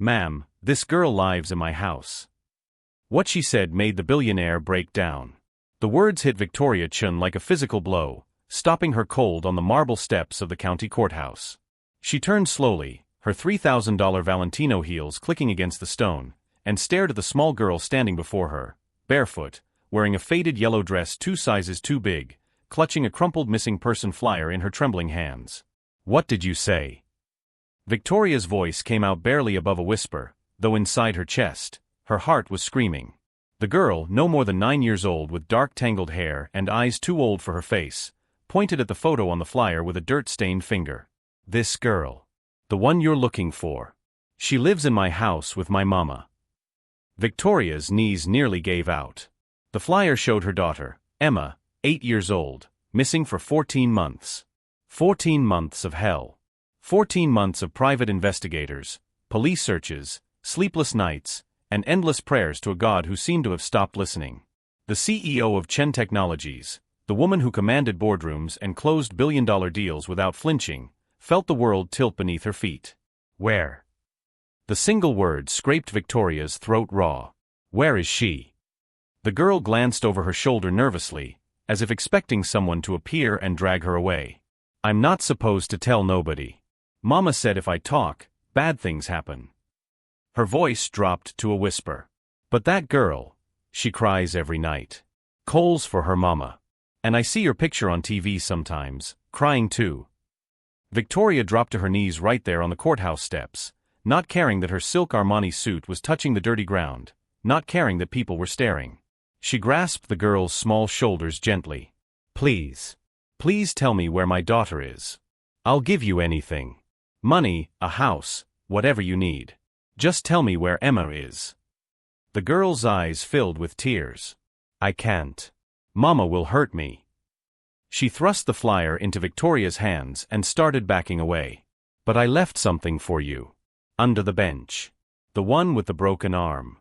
"Ma'am, this girl lives in my house." What she said made the billionaire break down. The words hit Victoria Chun like a physical blow, stopping her cold on the marble steps of the county courthouse. She turned slowly, her $3,000 Valentino heels clicking against the stone, and stared at the small girl standing before her, barefoot, wearing a faded yellow dress 2 sizes too big, clutching a crumpled missing person flyer in her trembling hands. "What did you say?" Victoria's voice came out barely above a whisper, though inside her chest, her heart was screaming. The girl, no more than 9 years old with dark tangled hair and eyes too old for her face, pointed at the photo on the flyer with a dirt-stained finger. "This girl. The one you're looking for. She lives in my house with my mama." Victoria's knees nearly gave out. The flyer showed her daughter, Emma, 8 years old, missing for 14 months. 14 months of hell. 14 months of private investigators, police searches, sleepless nights, and endless prayers to a God who seemed to have stopped listening. The CEO of Chen Technologies, the woman who commanded boardrooms and closed billion-dollar deals without flinching, felt the world tilt beneath her feet. "Where?" The single word scraped Victoria's throat raw. "Where is she?" The girl glanced over her shoulder nervously, as if expecting someone to appear and drag her away. "I'm not supposed to tell nobody. Mama said if I talk, bad things happen." Her voice dropped to a whisper. "But that girl, she cries every night. Coals for her mama. And I see your picture on TV sometimes, crying too." Victoria dropped to her knees right there on the courthouse steps, not caring that her silk Armani suit was touching the dirty ground, not caring that people were staring. She grasped the girl's small shoulders gently. "Please. Please tell me where my daughter is. I'll give you anything. Money, a house, whatever you need. Just tell me where Emma is." The girl's eyes filled with tears. "I can't. Mama will hurt me." She thrust the flyer into Victoria's hands and started backing away. "But I left something for you. Under the bench. The one with the broken arm."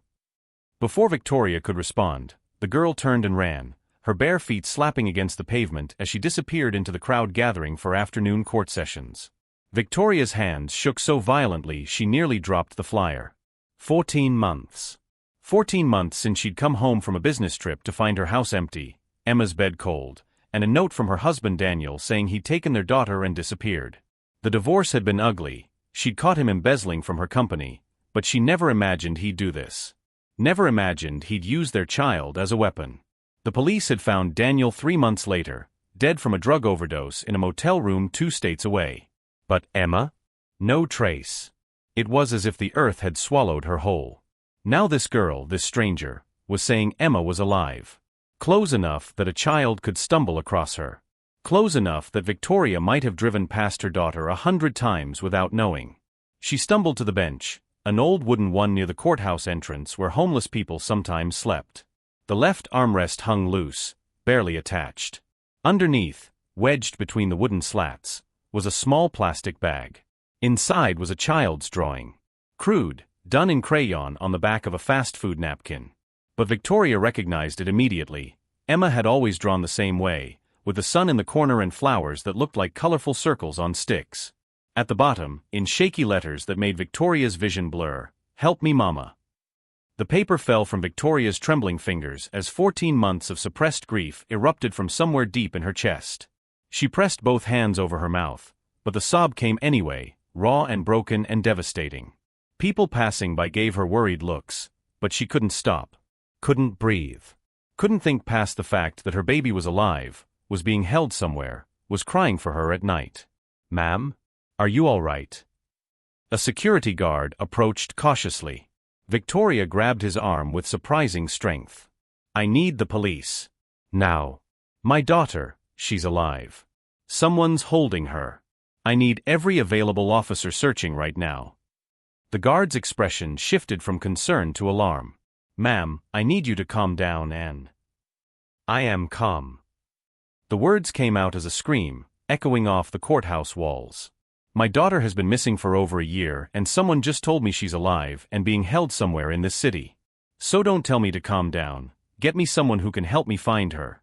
Before Victoria could respond, the girl turned and ran, her bare feet slapping against the pavement as she disappeared into the crowd gathering for afternoon court sessions. Victoria's hands shook so violently she nearly dropped the flyer. 14 months. 14 months since she'd come home from a business trip to find her house empty, Emma's bed cold, and a note from her husband Daniel saying he'd taken their daughter and disappeared. The divorce had been ugly, she'd caught him embezzling from her company, but she never imagined he'd do this. Never imagined he'd use their child as a weapon. The police had found Daniel 3 months later, dead from a drug overdose in a motel room 2 states away. But Emma? No trace. It was as if the earth had swallowed her whole. Now this girl, this stranger, was saying Emma was alive. Close enough that a child could stumble across her. Close enough that Victoria might have driven past her daughter 100 times without knowing. She stumbled to the bench, an old wooden one near the courthouse entrance where homeless people sometimes slept. The left armrest hung loose, barely attached. Underneath, wedged between the wooden slats, was a small plastic bag. Inside was a child's drawing. Crude, done in crayon on the back of a fast food napkin. But Victoria recognized it immediately. Emma had always drawn the same way, with the sun in the corner and flowers that looked like colorful circles on sticks. At the bottom, in shaky letters that made Victoria's vision blur, "Help me, Mama." The paper fell from Victoria's trembling fingers as 14 months of suppressed grief erupted from somewhere deep in her chest. She pressed both hands over her mouth, but the sob came anyway, raw and broken and devastating. People passing by gave her worried looks, but she couldn't stop. Couldn't breathe. Couldn't think past the fact that her baby was alive, was being held somewhere, was crying for her at night. "Ma'am? Are you all right?" A security guard approached cautiously. Victoria grabbed his arm with surprising strength. "I need the police. Now. My daughter, she's alive. Someone's holding her. I need every available officer searching right now." The guard's expression shifted from concern to alarm. "Ma'am, I need you to calm down and—" "I am calm." The words came out as a scream, echoing off the courthouse walls. "My daughter has been missing for over a year and someone just told me she's alive and being held somewhere in this city. So don't tell me to calm down, get me someone who can help me find her."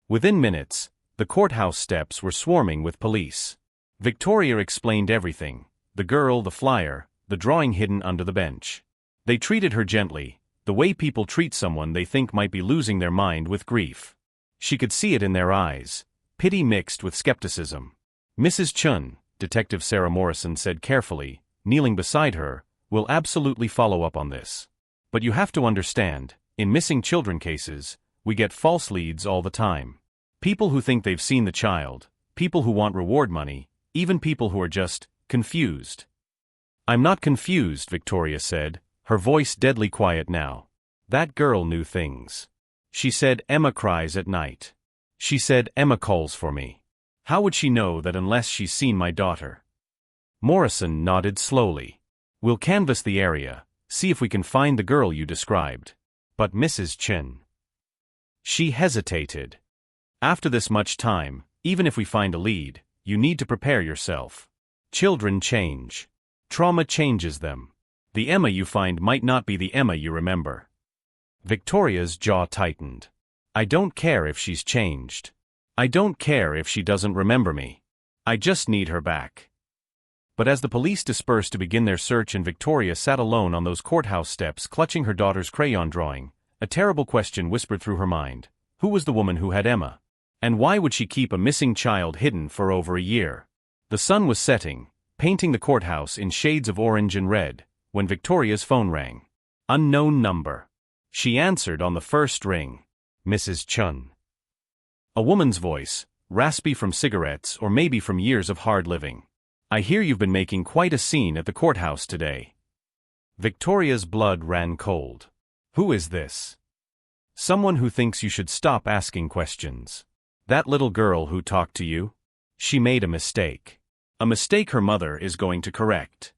Within minutes, the courthouse steps were swarming with police. Victoria explained everything: the girl, the flyer, the drawing hidden under the bench. They treated her gently, the way people treat someone they think might be losing their mind with grief. She could see it in their eyes, pity mixed with skepticism. "Mrs. Chun," Detective Sarah Morrison said carefully, kneeling beside her, "will absolutely follow up on this. But you have to understand, in missing children cases, we get false leads all the time. People who think they've seen the child, people who want reward money, even people who are just confused." "I'm not confused," Victoria said, her voice deadly quiet now. "That girl knew things. She said Emma cries at night. She said Emma calls for me. How would she know that unless she's seen my daughter?" Morrison nodded slowly. "We'll canvass the area, see if we can find the girl you described. But Mrs. Chin." She hesitated. "After this much time, even if we find a lead, you need to prepare yourself. Children change. Trauma changes them. The Emma you find might not be the Emma you remember." Victoria's jaw tightened. "I don't care if she's changed. I don't care if she doesn't remember me. I just need her back." But as the police dispersed to begin their search and Victoria sat alone on those courthouse steps clutching her daughter's crayon drawing, a terrible question whispered through her mind. Who was the woman who had Emma? And why would she keep a missing child hidden for over a year? The sun was setting, painting the courthouse in shades of orange and red, when Victoria's phone rang. Unknown number. She answered on the first ring. "Mrs. Chun." A woman's voice, raspy from cigarettes or maybe from years of hard living. "I hear you've been making quite a scene at the courthouse today." Victoria's blood ran cold. "Who is this?" "Someone who thinks you should stop asking questions. That little girl who talked to you? She made a mistake. A mistake her mother is going to correct."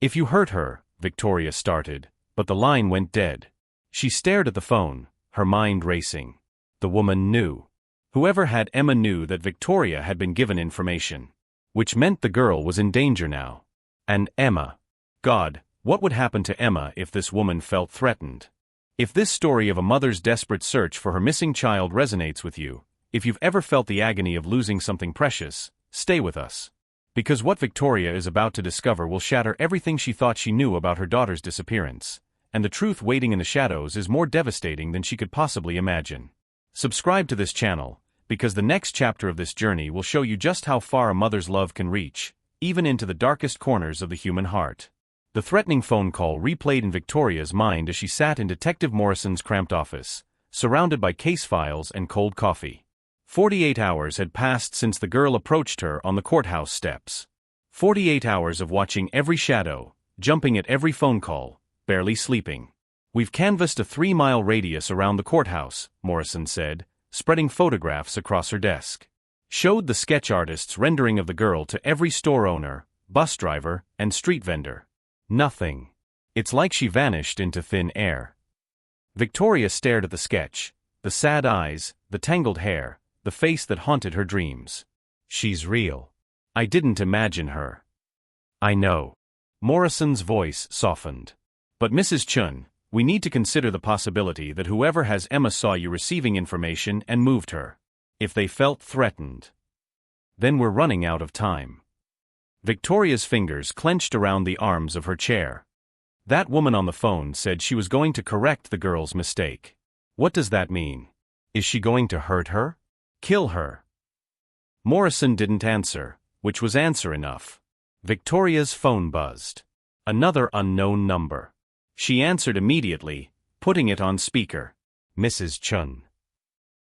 "If you hurt her," Victoria started, but the line went dead. She stared at the phone, her mind racing. The woman knew. Whoever had Emma knew that Victoria had been given information. Which meant the girl was in danger now. And Emma. God, what would happen to Emma if this woman felt threatened? If this story of a mother's desperate search for her missing child resonates with you, if you've ever felt the agony of losing something precious, stay with us. Because what Victoria is about to discover will shatter everything she thought she knew about her daughter's disappearance, and the truth waiting in the shadows is more devastating than she could possibly imagine. Subscribe to this channel, because the next chapter of this journey will show you just how far a mother's love can reach, even into the darkest corners of the human heart. The threatening phone call replayed in Victoria's mind as she sat in Detective Morrison's cramped office, surrounded by case files and cold coffee. 48 hours had passed since the girl approached her on the courthouse steps. 48 hours of watching every shadow, jumping at every phone call, barely sleeping. "We've canvassed a 3-mile radius around the courthouse," Morrison said, spreading photographs across her desk. Showed the sketch artist's rendering of the girl to every store owner, bus driver, and street vendor. Nothing. It's like she vanished into thin air. Victoria stared at the sketch, the sad eyes, the tangled hair, the face that haunted her dreams. "She's real. I didn't imagine her." "I know." Morrison's voice softened. "But Mrs. Chun, we need to consider the possibility that whoever has Emma saw you receiving information and moved her. If they felt threatened, then we're running out of time." Victoria's fingers clenched around the arms of her chair. "That woman on the phone said she was going to correct the girl's mistake. What does that mean? Is she going to hurt her? Kill her?" Morrison didn't answer, which was answer enough. Victoria's phone buzzed. Another unknown number. She answered immediately, putting it on speaker. "Mrs. Chun."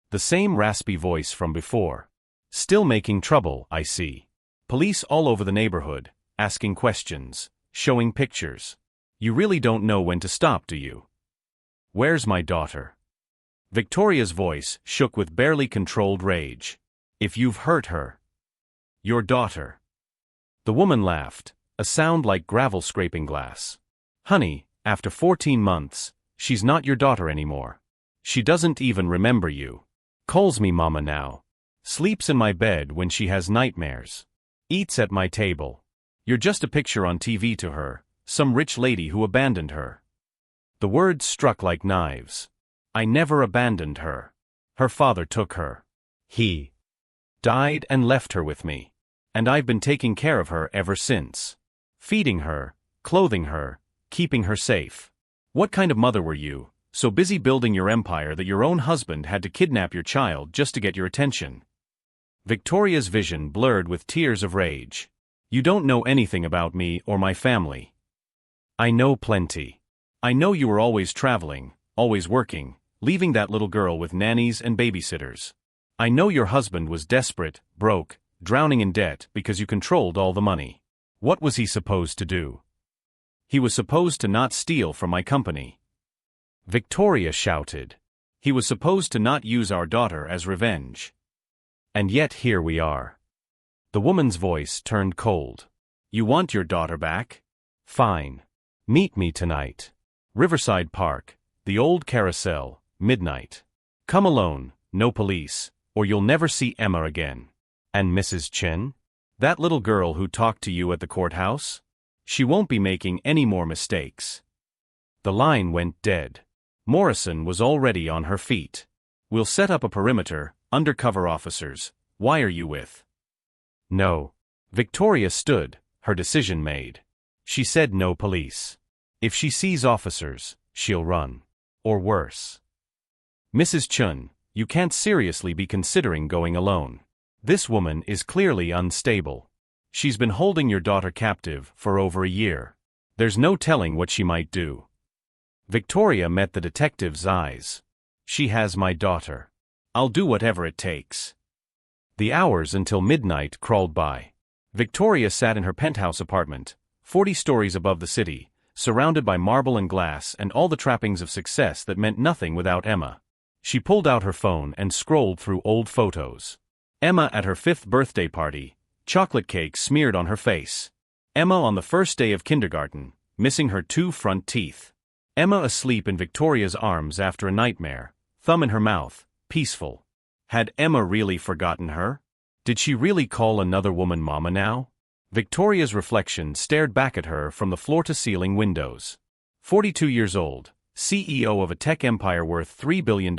The same raspy voice from before. "Still making trouble, I see. Police all over the neighborhood, asking questions, showing pictures. You really don't know when to stop, do you? Where's my daughter?" Victoria's voice shook with barely controlled rage. "If you've hurt her. Your daughter." The woman laughed, a sound like gravel scraping glass. "Honey, after 14 months, she's not your daughter anymore. She doesn't even remember you. Calls me mama now. Sleeps in my bed when she has nightmares. Eats at my table. You're just a picture on TV to her, some rich lady who abandoned her." The words struck like knives. "I never abandoned her. Her father took her. He died and left her with me. And I've been taking care of her ever since. Feeding her, clothing her, keeping her safe. What kind of mother were you, so busy building your empire that your own husband had to kidnap your child just to get your attention? Victoria's vision blurred with tears of rage. You don't know anything about me or my family. I know plenty. I know you were always traveling, always working, leaving that little girl with nannies and babysitters. I know your husband was desperate, broke, drowning in debt because you controlled all the money. What was he supposed to do? He was supposed to not steal from my company. Victoria shouted. He was supposed to not use our daughter as revenge. And yet here we are. The woman's voice turned cold. You want your daughter back? Fine. Meet me tonight. Riverside Park, the old carousel, midnight. Come alone, no police, or you'll never see Emma again. And Mrs. Chen? That little girl who talked to you at the courthouse? She won't be making any more mistakes. The line went dead. Morrison was already on her feet. We'll set up a perimeter, undercover officers. Why are you with? No. Victoria stood, her decision made. She said no police. If she sees officers, she'll run. Or worse. Mrs. Chun, you can't seriously be considering going alone. This woman is clearly unstable. She's been holding your daughter captive for over a year. There's no telling what she might do. Victoria met the detective's eyes. She has my daughter. I'll do whatever it takes. The hours until midnight crawled by. Victoria sat in her penthouse apartment, 40 stories above the city, surrounded by marble and glass and all the trappings of success that meant nothing without Emma. She pulled out her phone and scrolled through old photos. Emma at her 5th birthday party, chocolate cake smeared on her face. Emma on the first day of kindergarten, missing her 2 front teeth. Emma asleep in Victoria's arms after a nightmare, thumb in her mouth, peaceful. Had Emma really forgotten her? Did she really call another woman mama now? Victoria's reflection stared back at her from the floor-to-ceiling windows. 42 years old, CEO of a tech empire worth $3 billion,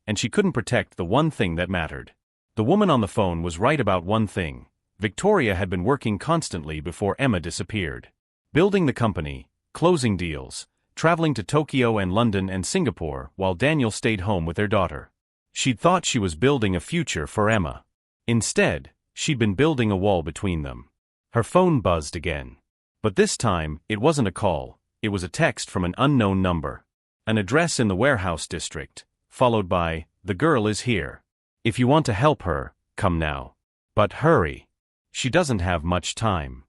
and she couldn't protect the one thing that mattered. The woman on the phone was right about one thing. Victoria had been working constantly before Emma disappeared. Building the company, closing deals, traveling to Tokyo and London and Singapore while Daniel stayed home with their daughter. She'd thought she was building a future for Emma. Instead, she'd been building a wall between them. Her phone buzzed again. But this time, it wasn't a call, it was a text from an unknown number. An address in the warehouse district, followed by, "The girl is here. If you want to help her, come now. But hurry. She doesn't have much time."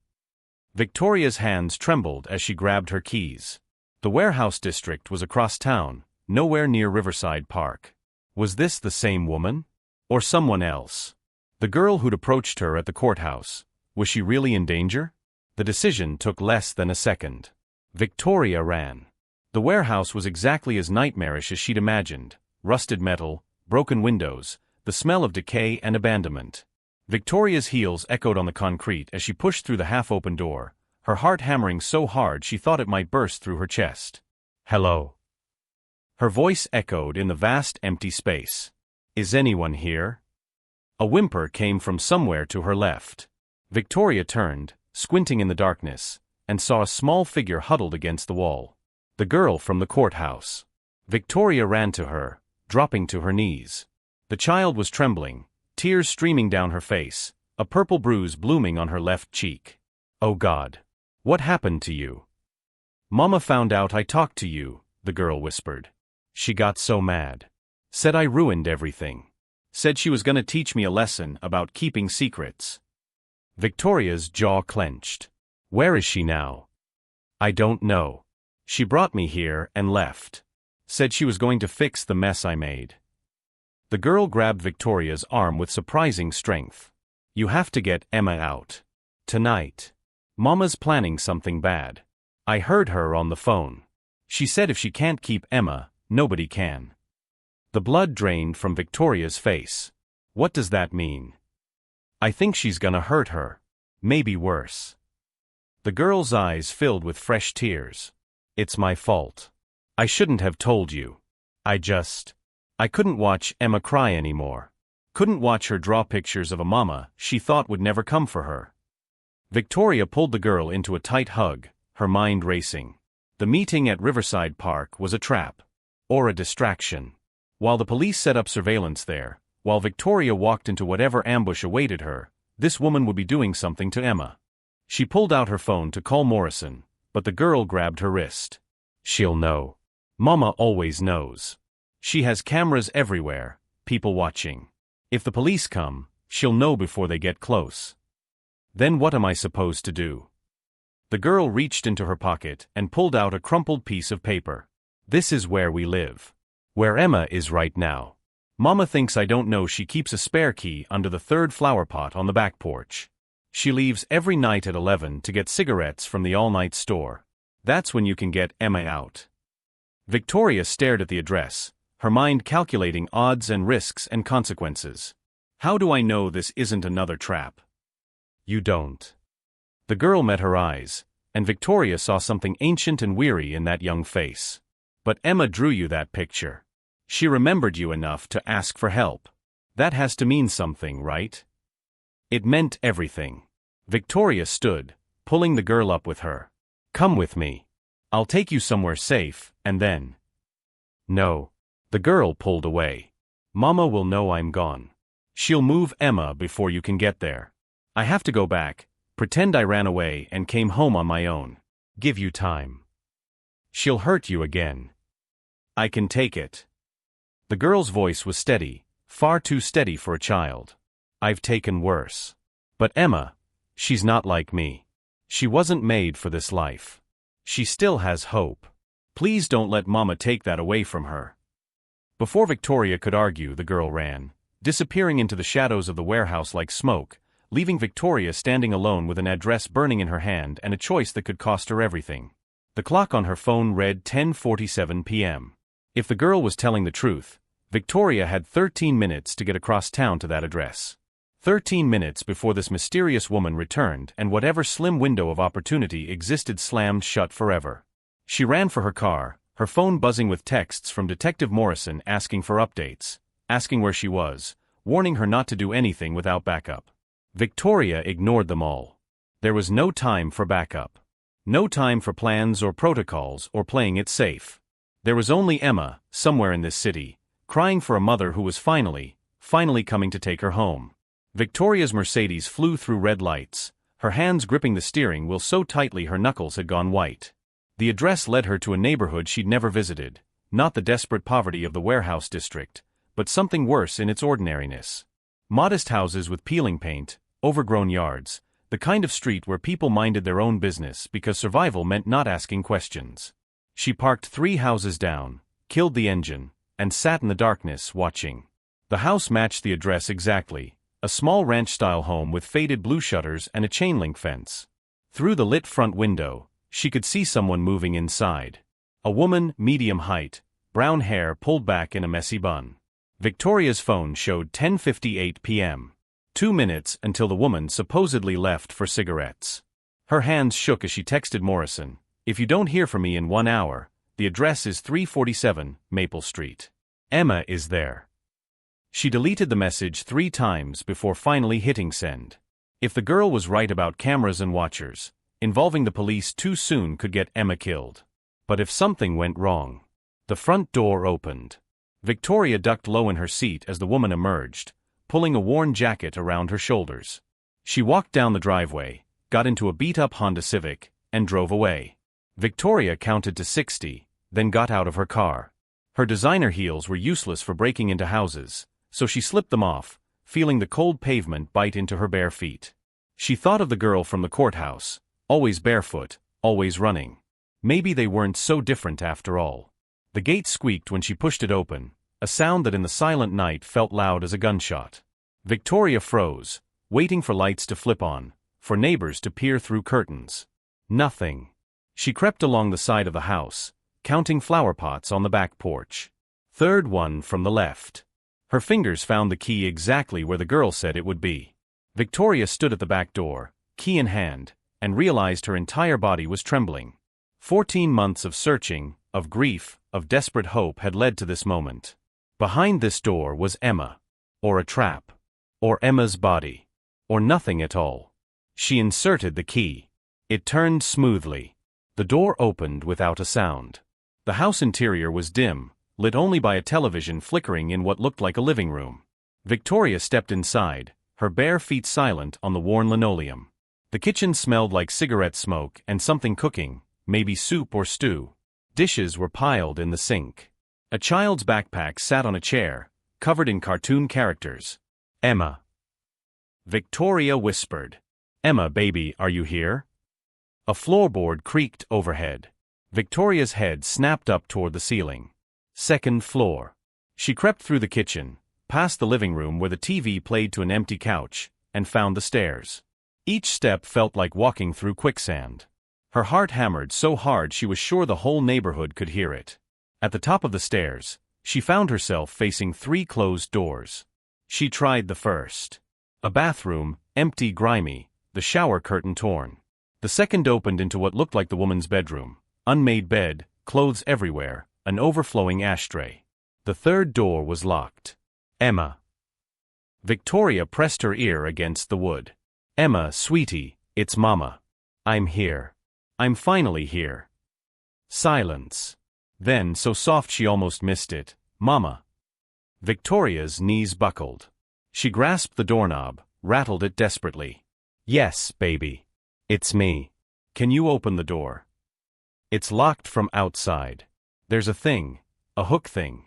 Victoria's hands trembled as she grabbed her keys. The warehouse district was across town, nowhere near Riverside Park. Was this the same woman? Or someone else? The girl who'd approached her at the courthouse. Was she really in danger? The decision took less than a second. Victoria ran. The warehouse was exactly as nightmarish as she'd imagined. Rusted metal, broken windows, the smell of decay and abandonment. Victoria's heels echoed on the concrete as she pushed through the half-open door, her heart hammering so hard she thought it might burst through her chest. "Hello." Her voice echoed in the vast empty space. "Is anyone here?" A whimper came from somewhere to her left. Victoria turned, squinting in the darkness, and saw a small figure huddled against the wall. The girl from the courthouse. Victoria ran to her, dropping to her knees. The child was trembling, tears streaming down her face, a purple bruise blooming on her left cheek. "Oh God. What happened to you?" "Mama found out I talked to you," the girl whispered. "She got so mad. Said I ruined everything. Said she was gonna teach me a lesson about keeping secrets." Victoria's jaw clenched. "Where is she now?" "I don't know. She brought me here and left. Said she was going to fix the mess I made." The girl grabbed Victoria's arm with surprising strength. "You have to get Emma out. Tonight. Mama's planning something bad. I heard her on the phone. She said if she can't keep Emma, nobody can." The blood drained from Victoria's face. "What does that mean?" "I think she's gonna hurt her. Maybe worse." The girl's eyes filled with fresh tears. "It's my fault. I shouldn't have told you. I couldn't watch Emma cry anymore. Couldn't watch her draw pictures of a mama she thought would never come for her." Victoria pulled the girl into a tight hug, her mind racing. The meeting at Riverside Park was a trap. Or a distraction. While the police set up surveillance there, while Victoria walked into whatever ambush awaited her, this woman would be doing something to Emma. She pulled out her phone to call Morrison, but the girl grabbed her wrist. She'll know. Mama always knows. She has cameras everywhere, people watching. If the police come, she'll know before they get close. Then what am I supposed to do? The girl reached into her pocket and pulled out a crumpled piece of paper. This is where we live. Where Emma is right now. Mama thinks I don't know she keeps a spare key under the third flower pot on the back porch. She leaves every night at 11 to get cigarettes from the all-night store. That's when you can get Emma out. Victoria stared at the address, her mind calculating odds and risks and consequences. How do I know this isn't another trap? You don't. The girl met her eyes, and Victoria saw something ancient and weary in that young face. But Emma drew you that picture. She remembered you enough to ask for help. That has to mean something, right? It meant everything. Victoria stood, pulling the girl up with her. Come with me. I'll take you somewhere safe, and then. No. The girl pulled away. Mama will know I'm gone. She'll move Emma before you can get there. I have to go back, pretend I ran away and came home on my own. Give you time. She'll hurt you again. I can take it. The girl's voice was steady, far too steady for a child. I've taken worse. But Emma, she's not like me. She wasn't made for this life. She still has hope. Please don't let Mama take that away from her. Before Victoria could argue, the girl ran, disappearing into the shadows of the warehouse like smoke, leaving Victoria standing alone with an address burning in her hand and a choice that could cost her everything. The clock on her phone read 10:47 p.m. If the girl was telling the truth, Victoria had 13 minutes to get across town to that address. 13 minutes before this mysterious woman returned and whatever slim window of opportunity existed slammed shut forever. She ran for her car, her phone buzzing with texts from Detective Morrison asking for updates, asking where she was, warning her not to do anything without backup. Victoria ignored them all. There was no time for backup. No time for plans or protocols or playing it safe. There was only Emma, somewhere in this city, crying for a mother who was finally coming to take her home. Victoria's Mercedes flew through red lights, her hands gripping the steering wheel so tightly her knuckles had gone white. The address led her to a neighborhood she'd never visited, not the desperate poverty of the warehouse district, but something worse in its ordinariness. Modest houses with peeling paint, overgrown yards, the kind of street where people minded their own business because survival meant not asking questions. She parked 3 houses down, killed the engine, and sat in the darkness watching. The house matched the address exactly, a small ranch-style home with faded blue shutters and a chain-link fence. Through the lit front window, she could see someone moving inside. A woman, medium height, brown hair pulled back in a messy bun. Victoria's phone showed 10:58 p.m. 2 minutes until the woman supposedly left for cigarettes. Her hands shook as she texted Morrison, "If you don't hear from me in 1 hour, the address is 347 Maple Street. Emma is there." She deleted the message 3 times before finally hitting send. If the girl was right about cameras and watchers, involving the police too soon could get Emma killed. But if something went wrong. The front door opened. Victoria ducked low in her seat as the woman emerged, pulling a worn jacket around her shoulders. She walked down the driveway, got into a beat-up Honda Civic, and drove away. Victoria counted to 60, then got out of her car. Her designer heels were useless for breaking into houses, so she slipped them off, feeling the cold pavement bite into her bare feet. She thought of the girl from the courthouse, always barefoot, always running. Maybe they weren't so different after all. The gate squeaked when she pushed it open, a sound that in the silent night felt loud as a gunshot. Victoria froze, waiting for lights to flip on, for neighbors to peer through curtains. Nothing. She crept along the side of the house, counting flower pots on the back porch. 3rd one from the left. Her fingers found the key exactly where the girl said it would be. Victoria stood at the back door, key in hand, and realized her entire body was trembling. 14 months of searching, of grief, of desperate hope had led to this moment. Behind this door was Emma. Or a trap. Or Emma's body. Or nothing at all. She inserted the key. It turned smoothly. The door opened without a sound. The house interior was dim, lit only by a television flickering in what looked like a living room. Victoria stepped inside, her bare feet silent on the worn linoleum. The kitchen smelled like cigarette smoke and something cooking, maybe soup or stew. Dishes were piled in the sink. A child's backpack sat on a chair, covered in cartoon characters. "Emma." Victoria whispered. "Emma, baby, are you here?" A floorboard creaked overhead. Victoria's head snapped up toward the ceiling. Second floor. She crept through the kitchen, past the living room where the TV played to an empty couch, and found the stairs. Each step felt like walking through quicksand. Her heart hammered so hard she was sure the whole neighborhood could hear it. At the top of the stairs, she found herself facing 3 closed doors. She tried the first. A bathroom, empty, grimy, the shower curtain torn. The second opened into what looked like the woman's bedroom. Unmade bed, clothes everywhere, an overflowing ashtray. The third door was locked. "Emma." Victoria pressed her ear against the wood. "Emma, sweetie, it's Mama. I'm here. I'm finally here." Silence. Then, so soft she almost missed it, "Mama." Victoria's knees buckled. She grasped the doorknob, rattled it desperately. "Yes, baby. It's me. Can you open the door?" "It's locked from outside. There's a thing, a hook thing."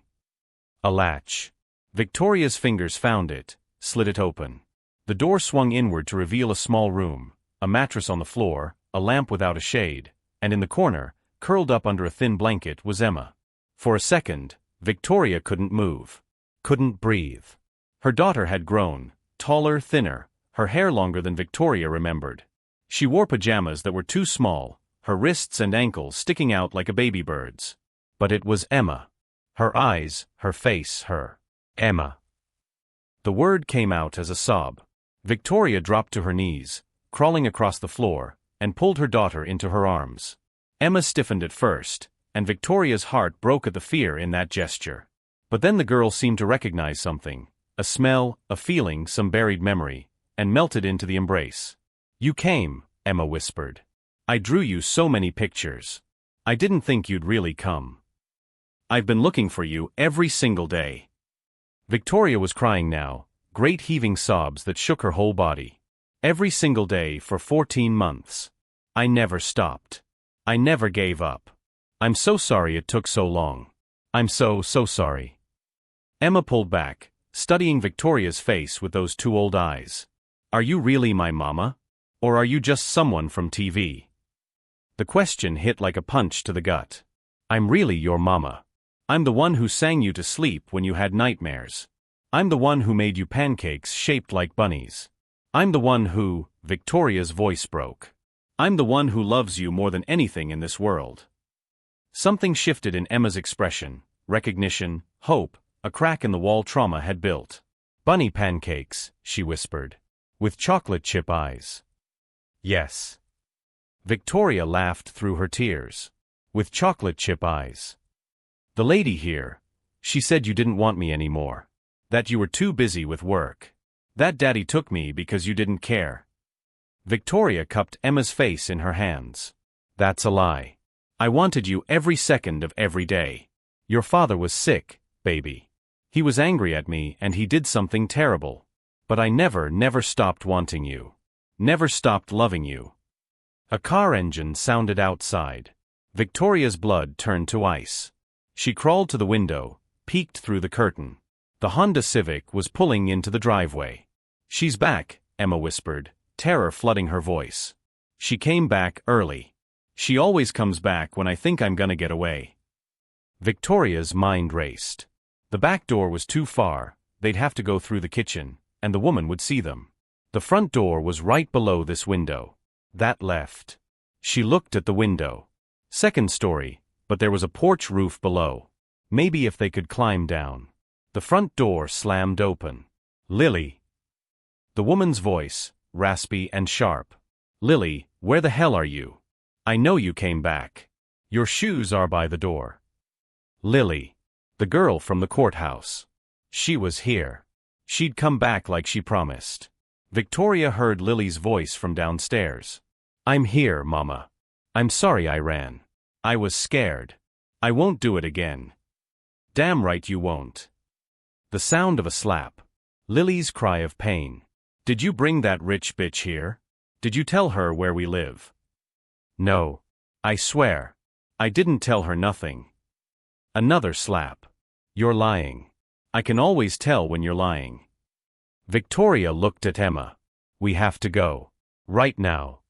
A latch. Victoria's fingers found it, slid it open. The door swung inward to reveal a small room, a mattress on the floor, a lamp without a shade, and in the corner, curled up under a thin blanket, was Emma. For a second, Victoria couldn't move. Couldn't breathe. Her daughter had grown, taller, thinner, her hair longer than Victoria remembered. She wore pajamas that were too small, her wrists and ankles sticking out like a baby bird's. But it was Emma. Her eyes, her face, her Emma. The word came out as a sob. Victoria dropped to her knees, crawling across the floor, and pulled her daughter into her arms. Emma stiffened at first, and Victoria's heart broke at the fear in that gesture. But then the girl seemed to recognize something, a smell, a feeling, some buried memory, and melted into the embrace. "You came," Emma whispered. "I drew you so many pictures. I didn't think you'd really come. I've been looking for you every single day." Victoria was crying now, great heaving sobs that shook her whole body. "Every single day for 14 months. I never stopped. I never gave up. I'm so sorry it took so long. I'm so sorry." Emma pulled back, studying Victoria's face with those 2 old eyes. "Are you really my mama? Or are you just someone from TV?" The question hit like a punch to the gut. "I'm really your mama. I'm the one who sang you to sleep when you had nightmares. I'm the one who made you pancakes shaped like bunnies. I'm the one who," Victoria's voice broke. "I'm the one who loves you more than anything in this world." Something shifted in Emma's expression, recognition, hope, a crack in the wall trauma had built. "Bunny pancakes," she whispered. "With chocolate chip eyes." "Yes." Victoria laughed through her tears. "With chocolate chip eyes. The lady here, she said you didn't want me anymore. That you were too busy with work. That Daddy took me because you didn't care." Victoria cupped Emma's face in her hands. "That's a lie. I wanted you every second of every day. Your father was sick, baby. He was angry at me and he did something terrible. But I never stopped wanting you. Never stopped loving you." A car engine sounded outside. Victoria's blood turned to ice. She crawled to the window, peeked through the curtain. The Honda Civic was pulling into the driveway. "She's back," Emma whispered, terror flooding her voice. "She came back early. She always comes back when I think I'm gonna get away." Victoria's mind raced. The back door was too far, they'd have to go through the kitchen, and the woman would see them. The front door was right below this window. That left. She looked at the window. Second story, but there was a porch roof below. Maybe if they could climb down. The front door slammed open. "Lily." The woman's voice, raspy and sharp. "Lily, where the hell are you? I know you came back. Your shoes are by the door." Lily. The girl from the courthouse. She was here. She'd come back like she promised. Victoria heard Lily's voice from downstairs. "I'm here, Mama. I'm sorry I ran. I was scared. I won't do it again. Damn right you won't. The sound of a slap. Lily's cry of pain. Did you bring that rich bitch here? Did you tell her where we live? No. I swear. I didn't tell her nothing. Another slap. You're lying. I can always tell when you're lying. Victoria looked at Emma. We have to go. Right now.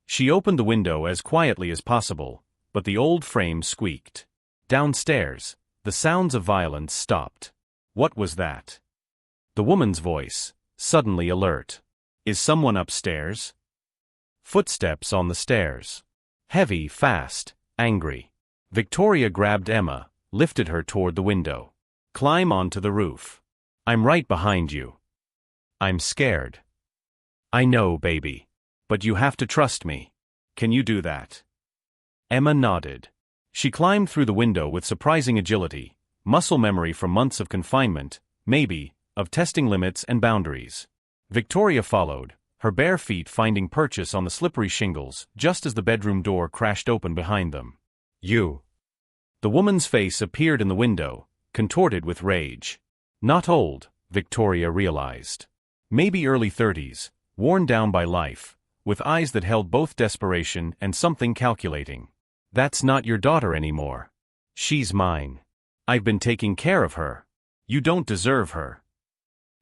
She opened the window as quietly as possible, but the old frame squeaked. Downstairs, the sounds of violence stopped. What was that? The woman's voice, suddenly alert. Is someone upstairs? Footsteps on the stairs. Heavy, fast, angry. Victoria grabbed Emma, lifted her toward the window. Climb onto the roof. I'm right behind you. I'm scared. I know, baby. But you have to trust me. Can you do that? Emma nodded. She climbed through the window with surprising agility, muscle memory from months of confinement, maybe, of testing limits and boundaries. Victoria followed, her bare feet finding purchase on the slippery shingles just as the bedroom door crashed open behind them. You. The woman's face appeared in the window, contorted with rage. Not old, Victoria realized. Maybe early 30s, worn down by life, with eyes that held both desperation and something calculating. That's not your daughter anymore. She's mine. I've been taking care of her. You don't deserve her.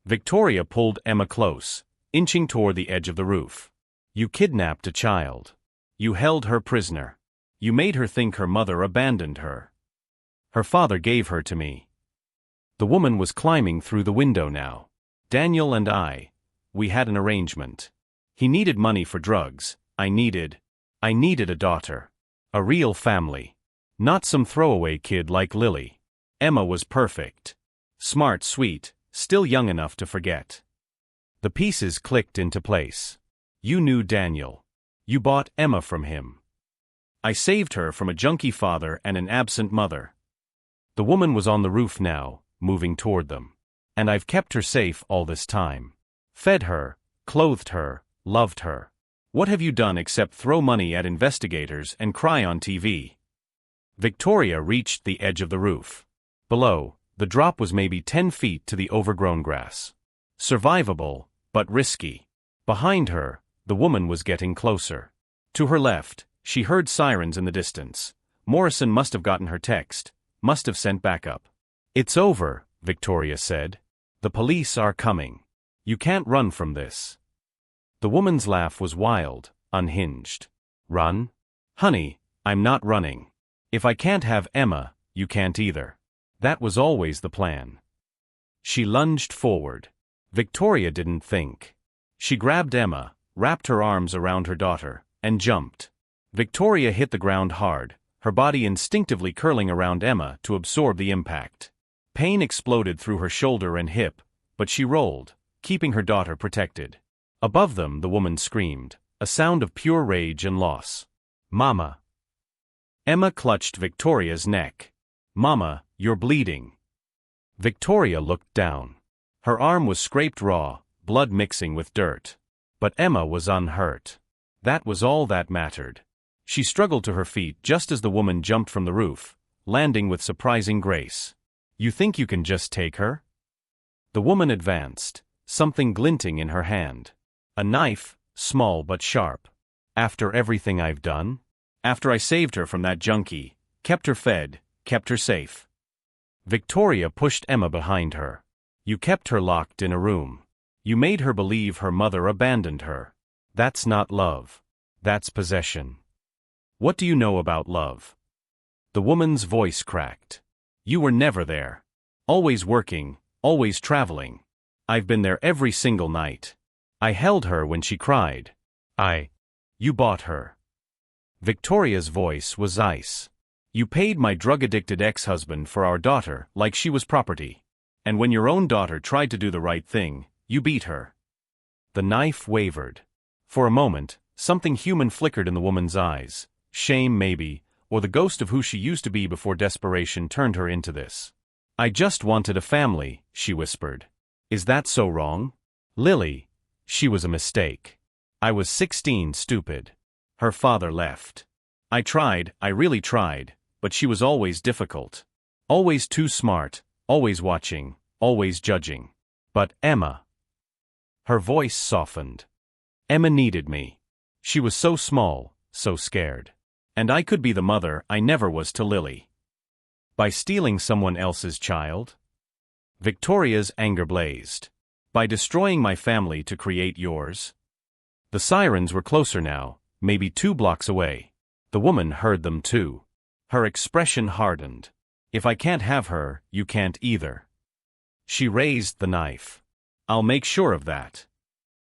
Victoria pulled Emma close, inching toward the edge of the roof. You kidnapped a child. You held her prisoner. You made her think her mother abandoned her. Her father gave her to me. The woman was climbing through the window now. Daniel and we had an arrangement. He needed money for drugs. I needed a daughter. A real family. Not some throwaway kid like Lily. Emma was perfect. Smart, sweet, still young enough to forget. The pieces clicked into place. You knew Daniel. You bought Emma from him. I saved her from a junkie father and an absent mother. The woman was on the roof now, moving toward them. And I've kept her safe all this time. Fed her, clothed her, loved her. What have you done except throw money at investigators and cry on TV? Victoria reached the edge of the roof. Below, the drop was maybe 10 feet to the overgrown grass. Survivable, but risky. Behind her, the woman was getting closer. To her left, she heard sirens in the distance. Morrison must have gotten her text, must have sent backup. It's over, Victoria said. The police are coming. You can't run from this. The woman's laugh was wild, unhinged. Run? Honey, I'm not running. If I can't have Emma, you can't either. That was always the plan. She lunged forward. Victoria didn't think. She grabbed Emma, wrapped her arms around her daughter, and jumped. Victoria hit the ground hard, her body instinctively curling around Emma to absorb the impact. Pain exploded through her shoulder and hip, but she rolled, keeping her daughter protected. Above them, the woman screamed, a sound of pure rage and loss. Mama. Emma clutched Victoria's neck. Mama, you're bleeding. Victoria looked down. Her arm was scraped raw, blood mixing with dirt. But Emma was unhurt. That was all that mattered. She struggled to her feet just as the woman jumped from the roof, landing with surprising grace. You think you can just take her? The woman advanced, something glinting in her hand. A knife, small but sharp. After everything I've done? After I saved her from that junkie, kept her fed, kept her safe. Victoria pushed Emma behind her. You kept her locked in a room. You made her believe her mother abandoned her. That's not love. That's possession. What do you know about love? The woman's voice cracked. You were never there. Always working, always traveling. I've been there every single night. I held her when she cried. You bought her. Victoria's voice was ice. You paid my drug-addicted ex-husband for our daughter like she was property. And when your own daughter tried to do the right thing, you beat her. The knife wavered. For a moment, something human flickered in the woman's eyes. Shame maybe, or the ghost of who she used to be before desperation turned her into this. I just wanted a family, she whispered. Is that so wrong? Lily. She was a mistake. I was 16, stupid. Her father left. I really tried, but she was always difficult. Always too smart, always watching, always judging. But Emma. Her voice softened. Emma needed me. She was so small, so scared. And I could be the mother I never was to Lily. By stealing someone else's child? Victoria's anger blazed. By destroying my family to create yours? The sirens were closer now, maybe 2 blocks away. The woman heard them too. Her expression hardened. If I can't have her, you can't either. She raised the knife. I'll make sure of that.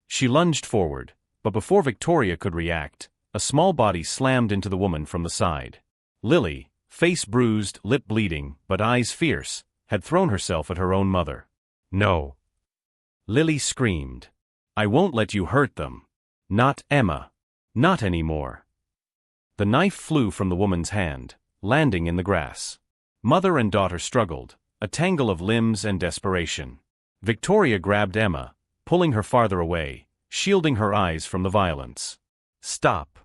She lunged forward, but before Victoria could react, a small body slammed into the woman from the side. Lily, face bruised, lip bleeding, but eyes fierce, had thrown herself at her own mother. No. Lily screamed. I won't let you hurt them. Not Emma. Not anymore. The knife flew from the woman's hand, landing in the grass. Mother and daughter struggled, a tangle of limbs and desperation. Victoria grabbed Emma, pulling her farther away, shielding her eyes from the violence. Stop.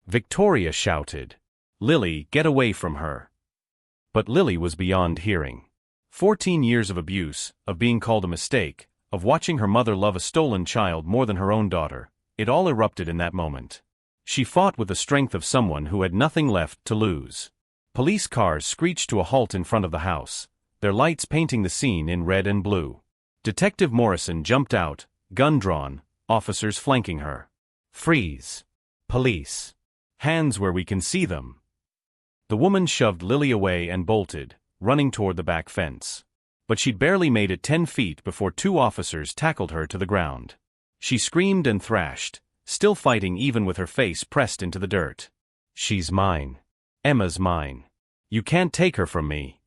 Victoria shouted. Lily, get away from her. But Lily was beyond hearing. 14 years of abuse, of being called a mistake, of watching her mother love a stolen child more than her own daughter, it all erupted in that moment. She fought with the strength of someone who had nothing left to lose. Police cars screeched to a halt in front of the house, their lights painting the scene in red and blue. Detective Morrison jumped out, gun drawn, officers flanking her. Freeze. Police. Hands where we can see them. The woman shoved Lily away and bolted, running toward the back fence. But she'd barely made it 10 feet before 2 officers tackled her to the ground. She screamed and thrashed, still fighting even with her face pressed into the dirt. She's mine. Emma's mine. You can't take her from me.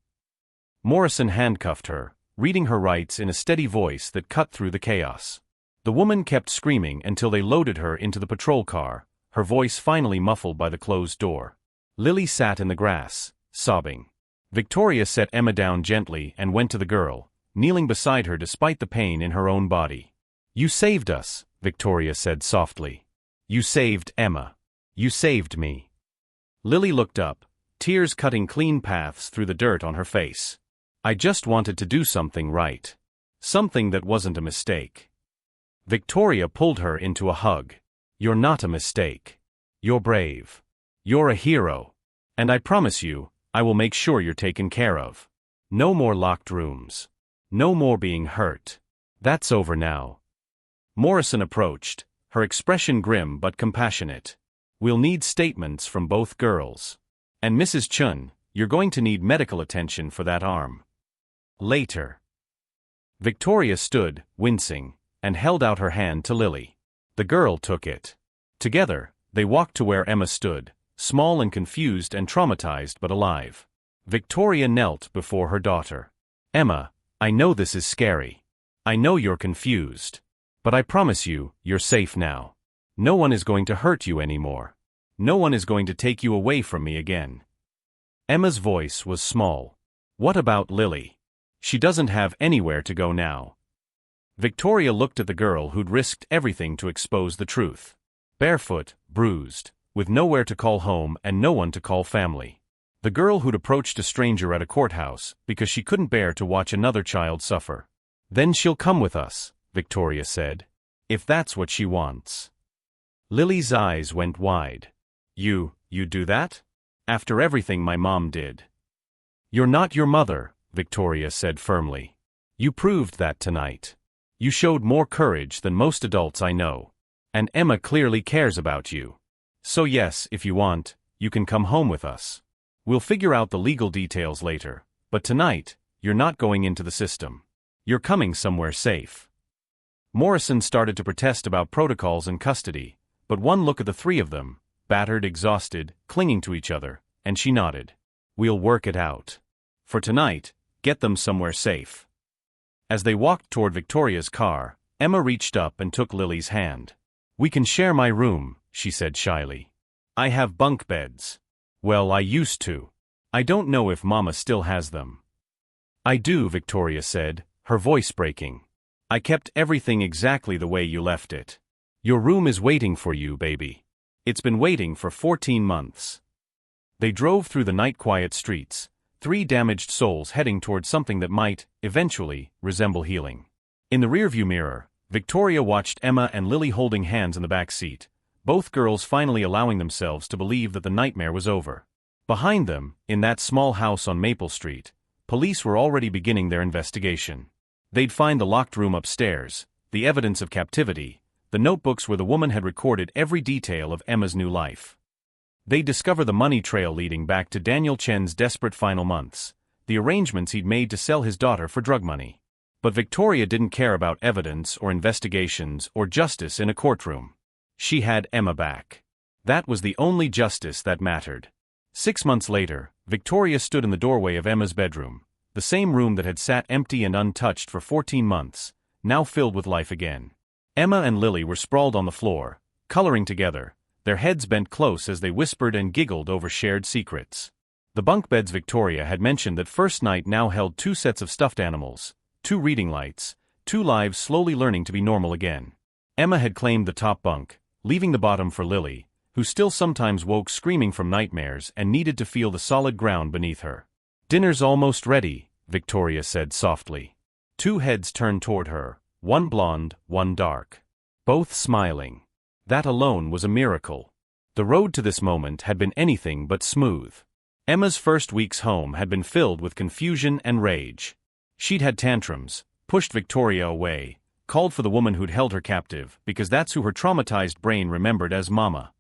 Morrison handcuffed her, reading her rights in a steady voice that cut through the chaos. The woman kept screaming until they loaded her into the patrol car, her voice finally muffled by the closed door. Lily sat in the grass, sobbing. Victoria set Emma down gently and went to the girl, kneeling beside her despite the pain in her own body. You saved us, Victoria said softly. You saved Emma. You saved me. Lily looked up, tears cutting clean paths through the dirt on her face. I just wanted to do something right. Something that wasn't a mistake. Victoria pulled her into a hug. You're not a mistake. You're brave. You're a hero. And I promise you, I will make sure you're taken care of. No more locked rooms. No more being hurt. That's over now. Morrison approached, her expression grim but compassionate. We'll need statements from both girls. And Mrs. Chun, you're going to need medical attention for that arm. Later. Victoria stood, wincing, and held out her hand to Lily. The girl took it. Together, they walked to where Emma stood, small and confused and traumatized but alive. Victoria knelt before her daughter. Emma, I know this is scary. I know you're confused. But I promise you, you're safe now. No one is going to hurt you anymore. No one is going to take you away from me again. Emma's voice was small. What about Lily? She doesn't have anywhere to go now. Victoria looked at the girl who'd risked everything to expose the truth. Barefoot, bruised, with nowhere to call home and no one to call family. The girl who'd approached a stranger at a courthouse because she couldn't bear to watch another child suffer. Then she'll come with us, Victoria said. If that's what she wants. Lily's eyes went wide. You do that? After everything my mom did. You're not your mother, Victoria said firmly. You proved that tonight. You showed more courage than most adults I know. And Emma clearly cares about you. So yes, if you want, you can come home with us. We'll figure out the legal details later, but tonight, you're not going into the system. You're coming somewhere safe. Morrison started to protest about protocols and custody, but one look at the 3 of them, battered, exhausted, clinging to each other, and she nodded. We'll work it out. For tonight, get them somewhere safe. As they walked toward Victoria's car, Emma reached up and took Lily's hand. We can share my room, she said shyly. I have bunk beds. Well, I used to. I don't know if Mama still has them. I do, Victoria said, her voice breaking. I kept everything exactly the way you left it. Your room is waiting for you, baby. It's been waiting for 14 months. They drove through the night-quiet streets, three damaged souls heading toward something that might, eventually, resemble healing. In the rearview mirror, Victoria watched Emma and Lily holding hands in the back seat, both girls finally allowing themselves to believe that the nightmare was over. Behind them, in that small house on Maple Street, police were already beginning their investigation. They'd find the locked room upstairs, the evidence of captivity, the notebooks where the woman had recorded every detail of Emma's new life. They'd discover the money trail leading back to Daniel Chen's desperate final months, the arrangements he'd made to sell his daughter for drug money. But Victoria didn't care about evidence or investigations or justice in a courtroom. She had Emma back. That was the only justice that mattered. 6 months later, Victoria stood in the doorway of Emma's bedroom, the same room that had sat empty and untouched for 14 months, now filled with life again. Emma and Lily were sprawled on the floor, coloring together, their heads bent close as they whispered and giggled over shared secrets. The bunk beds Victoria had mentioned that first night now held 2 sets of stuffed animals, 2 reading lights, 2 lives slowly learning to be normal again. Emma had claimed the top bunk, leaving the bottom for Lily, who still sometimes woke screaming from nightmares and needed to feel the solid ground beneath her. "Dinner's almost ready," Victoria said softly. 2 heads turned toward her, one blonde, one dark. Both smiling. That alone was a miracle. The road to this moment had been anything but smooth. Emma's first weeks home had been filled with confusion and rage. She'd had tantrums, pushed Victoria away, called for the woman who'd held her captive because that's who her traumatized brain remembered as Mama.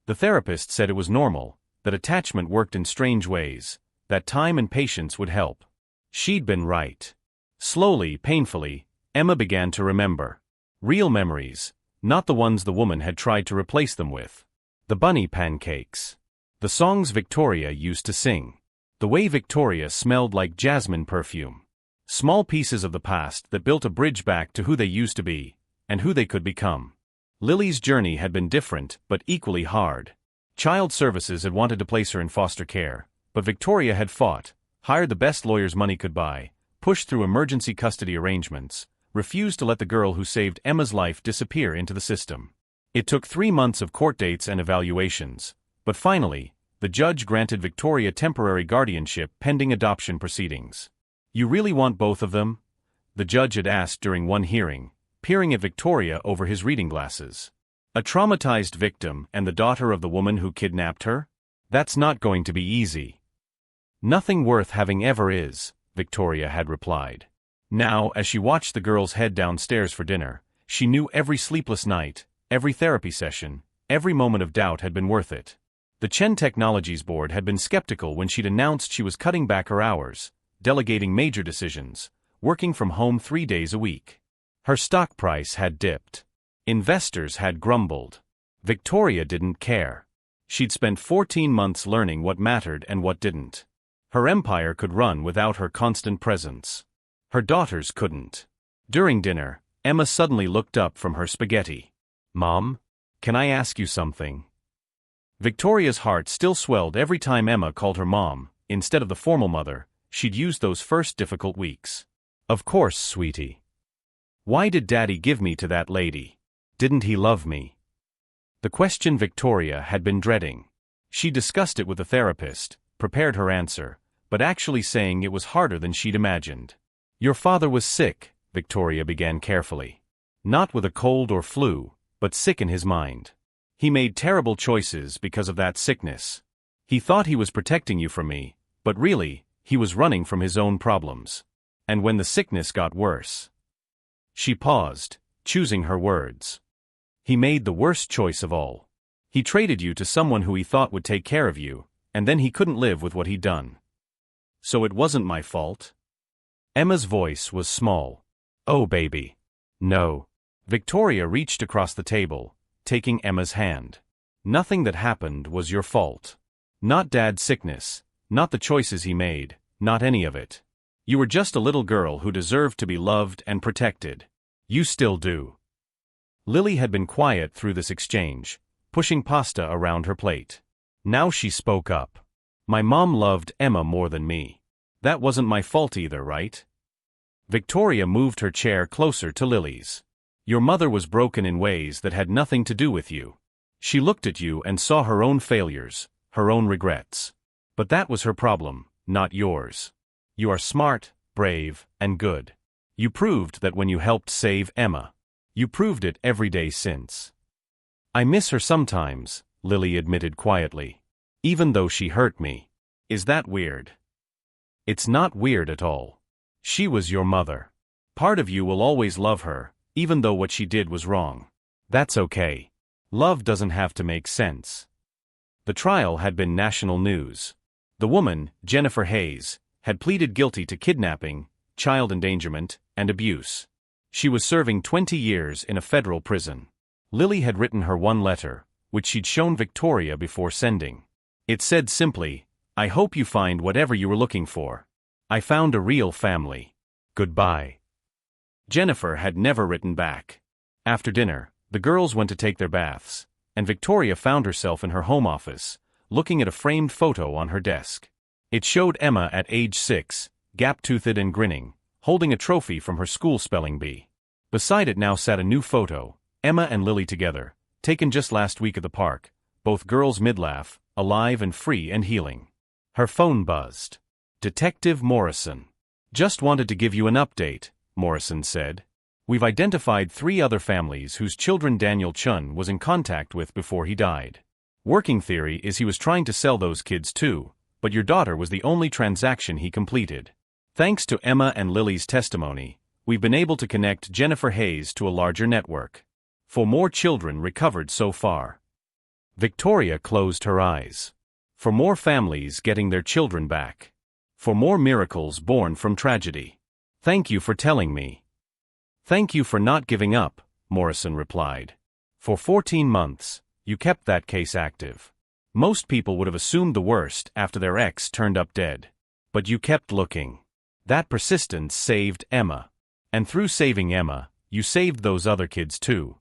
The therapist said it was normal, that attachment worked in strange ways, that time and patience would help. She'd been right. Slowly, painfully, Emma began to remember. Real memories, not the ones the woman had tried to replace them with. The bunny pancakes. The songs Victoria used to sing. The way Victoria smelled like jasmine perfume. Small pieces of the past that built a bridge back to who they used to be, and who they could become. Lily's journey had been different, but equally hard. Child Services had wanted to place her in foster care, but Victoria had fought, hired the best lawyers money could buy, pushed through emergency custody arrangements, refused to let the girl who saved Emma's life disappear into the system. It took 3 months of court dates and evaluations, but finally, the judge granted Victoria temporary guardianship pending adoption proceedings. "You really want both of them?" the judge had asked during one hearing, peering at Victoria over his reading glasses. A traumatized victim and the daughter of the woman who kidnapped her? That's not going to be easy. "Nothing worth having ever is," Victoria had replied. Now, as she watched the girls head downstairs for dinner, she knew every sleepless night, every therapy session, every moment of doubt had been worth it. The Chen Technologies Board had been skeptical when she'd announced she was cutting back her hours, delegating major decisions, working from home 3 days a week. Her stock price had dipped. Investors had grumbled. Victoria didn't care. She'd spent 14 months learning what mattered and what didn't. Her empire could run without her constant presence. Her daughters couldn't. During dinner, Emma suddenly looked up from her spaghetti. "Mom, can I ask you something?" Victoria's heart still swelled every time Emma called her mom, instead of the formal mother she'd used those first difficult weeks. "Of course, sweetie. Why did Daddy give me to that lady? Didn't he love me?" The question Victoria had been dreading. She discussed it with the therapist, prepared her answer, but actually saying it was harder than she'd imagined. "Your father was sick," Victoria began carefully. "Not with a cold or flu, but sick in his mind. He made terrible choices because of that sickness. He thought he was protecting you from me, but really, he was running from his own problems. And when the sickness got worse..." She paused, choosing her words. "He made the worst choice of all. He traded you to someone who he thought would take care of you, and then he couldn't live with what he'd done. So it wasn't my fault?" Emma's voice was small. "Oh, baby. No." Victoria reached across the table, taking Emma's hand. "Nothing that happened was your fault. Not Dad's sickness, not the choices he made, not any of it. You were just a little girl who deserved to be loved and protected. You still do." Lily had been quiet through this exchange, pushing pasta around her plate. Now she spoke up. "My mom loved Emma more than me. That wasn't my fault either, right?" Victoria moved her chair closer to Lily's. "Your mother was broken in ways that had nothing to do with you. She looked at you and saw her own failures, her own regrets. But that was her problem, not yours. You are smart, brave, and good. You proved that when you helped save Emma. You proved it every day since. I miss her sometimes, Lily admitted quietly. Even though she hurt me. Is that weird? It's not weird at all. She was your mother. Part of you will always love her, even though what she did was wrong. That's okay. Love doesn't have to make sense. The trial had been national news. The woman, Jennifer Hayes, had pleaded guilty to kidnapping, child endangerment, and abuse. She was serving 20 years in a federal prison. Lily had written her one letter, which she'd shown Victoria before sending. It said simply, "I hope you find whatever you were looking for. I found a real family. Goodbye." Jennifer had never written back. After dinner, the girls went to take their baths, and Victoria found herself in her home office, looking at a framed photo on her desk. It showed Emma at age 6, gap-toothed and grinning, holding a trophy from her school spelling bee. Beside it now sat a new photo, Emma and Lily together, taken just last week at the park, both girls mid-laugh, alive and free and healing. Her phone buzzed. Detective Morrison. "Just wanted to give you an update," Morrison said. "We've identified 3 other families whose children Daniel Chun was in contact with before he died. Working theory is he was trying to sell those kids too, but your daughter was the only transaction he completed. Thanks to Emma and Lily's testimony, we've been able to connect Jennifer Hayes to a larger network. 4 more children recovered so far." Victoria closed her eyes. For more families getting their children back. For more miracles born from tragedy. "Thank you for telling me." "Thank you for not giving up," Morrison replied. "For 14 months, you kept that case active. Most people would have assumed the worst after their ex turned up dead. But you kept looking. That persistence saved Emma. And through saving Emma, you saved those other kids too."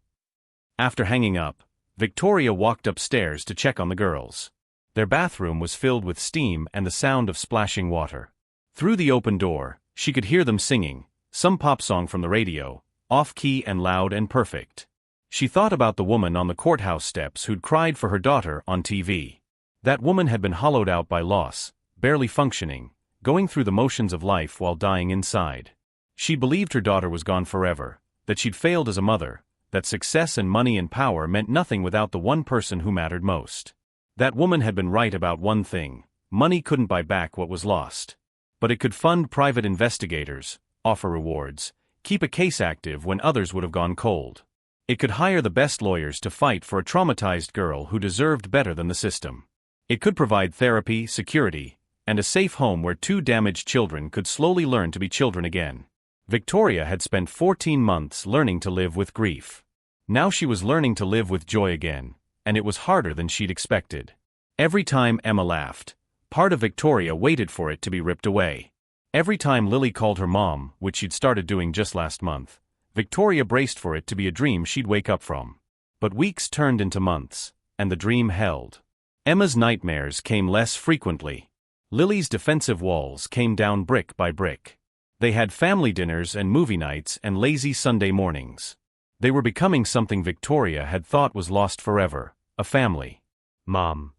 After hanging up, Victoria walked upstairs to check on the girls. Their bathroom was filled with steam and the sound of splashing water. Through the open door, she could hear them singing, some pop song from the radio, off-key and loud and perfect. She thought about the woman on the courthouse steps who'd cried for her daughter on TV. That woman had been hollowed out by loss, barely functioning, going through the motions of life while dying inside. She believed her daughter was gone forever, that she'd failed as a mother, that success and money and power meant nothing without the one person who mattered most. That woman had been right about one thing: money couldn't buy back what was lost. But it could fund private investigators, offer rewards, keep a case active when others would have gone cold. It could hire the best lawyers to fight for a traumatized girl who deserved better than the system. It could provide therapy, security, and a safe home where 2 damaged children could slowly learn to be children again. Victoria had spent 14 months learning to live with grief. Now she was learning to live with joy again, and it was harder than she'd expected. Every time Emma laughed, part of Victoria waited for it to be ripped away. Every time Lily called her mom, which she'd started doing just last month, Victoria braced for it to be a dream she'd wake up from. But weeks turned into months, and the dream held. Emma's nightmares came less frequently. Lily's defensive walls came down brick by brick. They had family dinners and movie nights and lazy Sunday mornings. They were becoming something Victoria had thought was lost forever: a family. "Mom."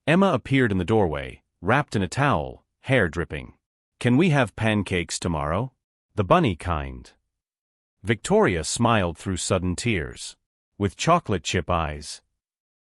Emma appeared in the doorway, wrapped in a towel, hair dripping. "Can we have pancakes tomorrow? The bunny kind." Victoria smiled through sudden tears. "With chocolate chip eyes."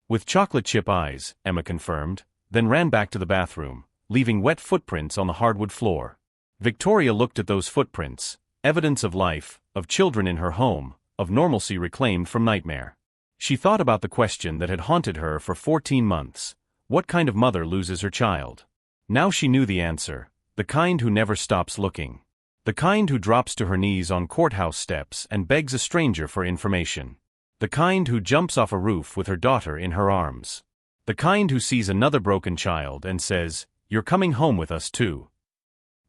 "With chocolate chip eyes," Emma confirmed, then ran back to the bathroom, leaving wet footprints on the hardwood floor. Victoria looked at those footprints, evidence of life, of children in her home, of normalcy reclaimed from nightmare. She thought about the question that had haunted her for 14 months. What kind of mother loses her child? Now she knew the answer: the kind who never stops looking. The kind who drops to her knees on courthouse steps and begs a stranger for information. The kind who jumps off a roof with her daughter in her arms. The kind who sees another broken child and says, "You're coming home with us too."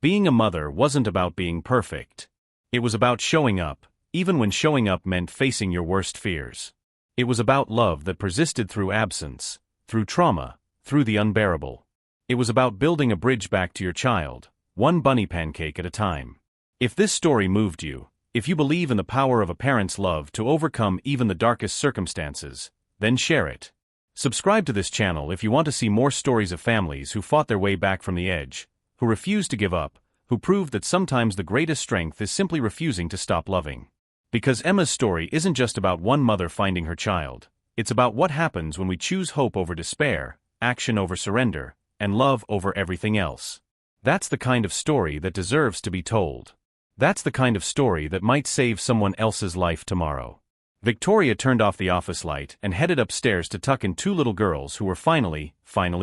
Being a mother wasn't about being perfect. It was about showing up, even when showing up meant facing your worst fears. It was about love that persisted through absence, through trauma, through the unbearable. It was about building a bridge back to your child, one bunny pancake at a time. If this story moved you, if you believe in the power of a parent's love to overcome even the darkest circumstances, then share it. Subscribe to this channel if you want to see more stories of families who fought their way back from the edge, who refused to give up, who proved that sometimes the greatest strength is simply refusing to stop loving. Because Emma's story isn't just about one mother finding her child, it's about what happens when we choose hope over despair, action over surrender, and love over everything else. That's the kind of story that deserves to be told. That's the kind of story that might save someone else's life tomorrow. Victoria turned off the office light and headed upstairs to tuck in two little girls who were finally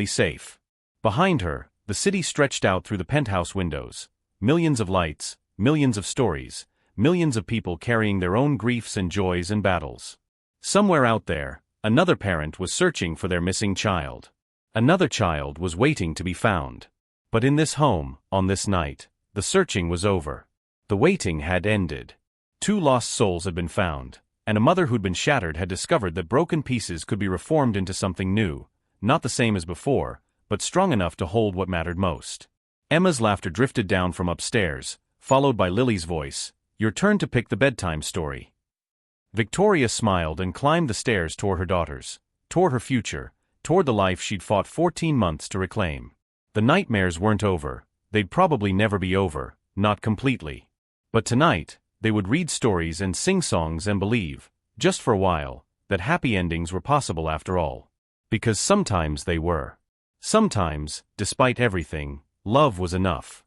safe. Behind her, the city stretched out through the penthouse windows. Millions of lights, millions of stories, millions of people carrying their own griefs and joys and battles. Somewhere out there, another parent was searching for their missing child. Another child was waiting to be found. But in this home, on this night, the searching was over. The waiting had ended. Two lost souls had been found, and a mother who'd been shattered had discovered that broken pieces could be reformed into something new, not the same as before, but strong enough to hold what mattered most. Emma's laughter drifted down from upstairs, followed by Lily's voice, "Your turn to pick the bedtime story." Victoria smiled and climbed the stairs toward her daughters, toward her future, toward the life she'd fought 14 months to reclaim. The nightmares weren't over, they'd probably never be over, not completely. But tonight, they would read stories and sing songs and believe, just for a while, that happy endings were possible after all. Because sometimes they were. Sometimes, despite everything, love was enough.